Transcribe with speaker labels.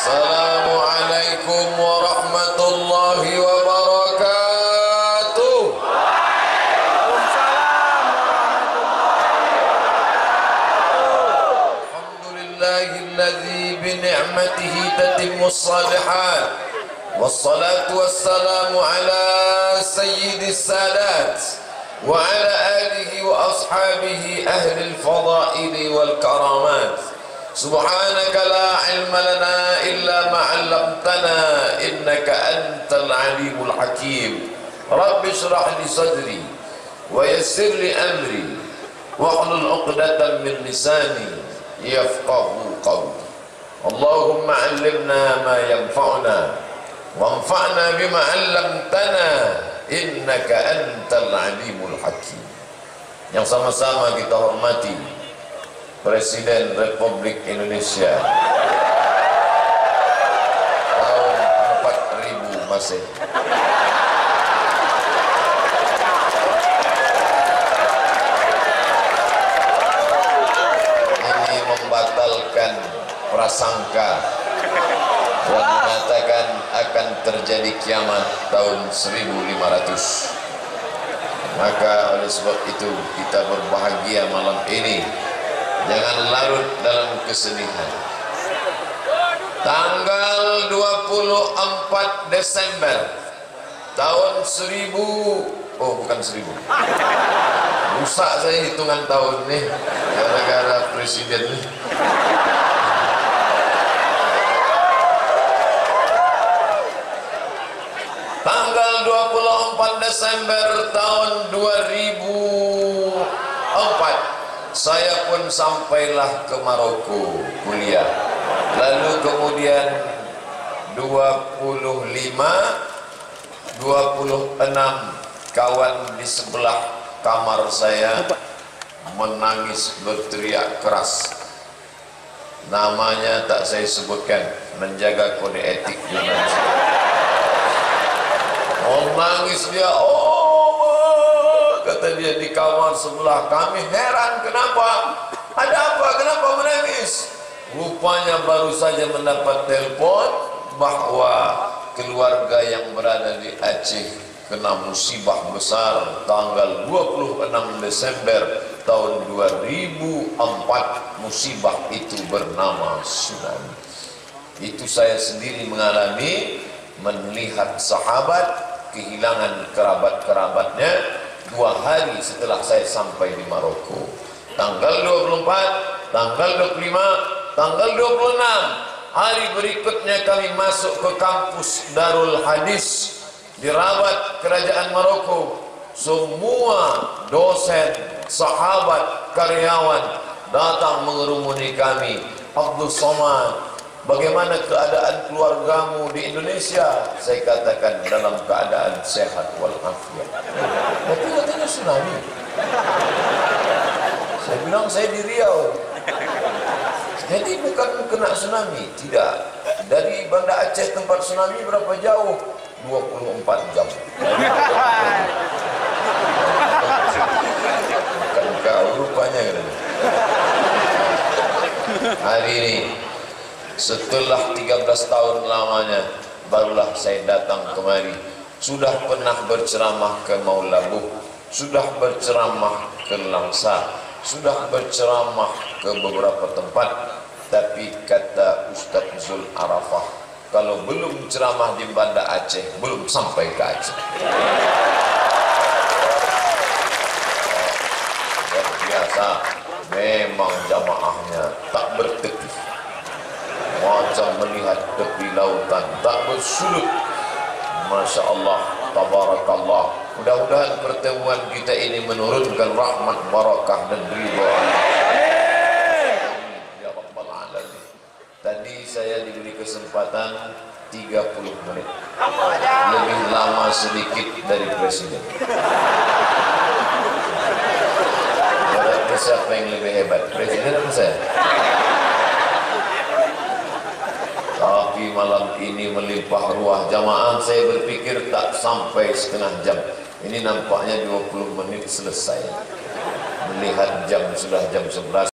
Speaker 1: Assalamualaikum warahmatullahi wabarakatuh. Alhamdulillahilladzi bi ni'matihi tatimmus shalihat. Wassalatu wassalamu ala sayyidis sadat wa ala alihi wa ashabihi ahli al-fadaili wal karamat. Subhanaka la ilma lana illa ma 'allamtana innaka antal alimul hakim. Rabbi shrah li sadri wa yassir li amri wahlul 'uqdatam min lisani yafqahu qawli. Allahumma 'allimna ma yanfa'una wanfa'na bima 'allamtana innaka antal alimul hakim. Yang sama-sama kita hormati Presiden Republik Indonesia tahun 4000 Masehi. Ini membatalkan prasangka dan mengatakan akan terjadi kiamat tahun 1500. Maka oleh sebab itu kita berbahagia malam ini. Jangan larut dalam kesedihan. Tanggal 24 Desember tahun 1000, oh bukan 1000. Rusak saya hitungan tahun nih gara-gara presiden nih. Tanggal 24 Desember tahun 2004 saya pun sampailah ke Maroko kuliah. Lalu kemudian 26 kawan di sebelah kamar saya menangis berteriak keras. Namanya tak saya sebutkan, menjaga kode etik jurnalistik. Menangis dia, kata dia di kamar sebelah. Kami heran, kenapa? Ada apa? Kenapa menangis? Rupanya baru saja mendapat telepon bahwa keluarga yang berada di Aceh kena musibah besar tanggal 26 Desember tahun 2004. Musibah itu bernama tsunami. Itu saya sendiri mengalami, melihat sahabat kehilangan kerabat-kerabatnya 2 hari setelah saya sampai di Maroko. Tanggal 24, tanggal 25, tanggal 26. Hari berikutnya kami masuk ke kampus Darul Hadis di Rabat, Kerajaan Maroko. Semua dosen, sahabat, karyawan datang mengerumuni kami. Abdul Somad, bagaimana keadaan keluargamu di Indonesia? Saya katakan dalam keadaan sehat walafiat. Tapi katanya tsunami. Saya bilang saya di Riau. Jadi bukan kena tsunami, tidak. Dari Banda Aceh tempat tsunami berapa jauh? 24 jam. Bukan kau rupanya. Hari ini setelah 13 tahun lamanya barulah saya datang kemari. Sudah pernah berceramah ke Maulabuh, sudah berceramah ke Langsa, sudah berceramah ke beberapa tempat. Tapi kata Ustaz Zul Arafah, kalau belum ceramah di Banda Aceh, belum sampai ke Aceh. Luar biasa, memang jamaahnya tak bertekif, macam melihat tepi lautan, tak bersudut. Masya Allah, tabarakallah. Mudah-mudahan pertemuan kita ini menurunkan rahmat, barakah dan ridha. Ya Rabbal Alamin. Tadi saya diberi kesempatan 30 menit, lebih lama sedikit dari presiden. Berarti siapa yang lebih hebat, presiden atau saya? Tapi malam ini melimpah ruah jamaah, saya berpikir tak sampai setengah jam. Ini nampaknya 20 menit selesai. Melihat jam sudah jam 11.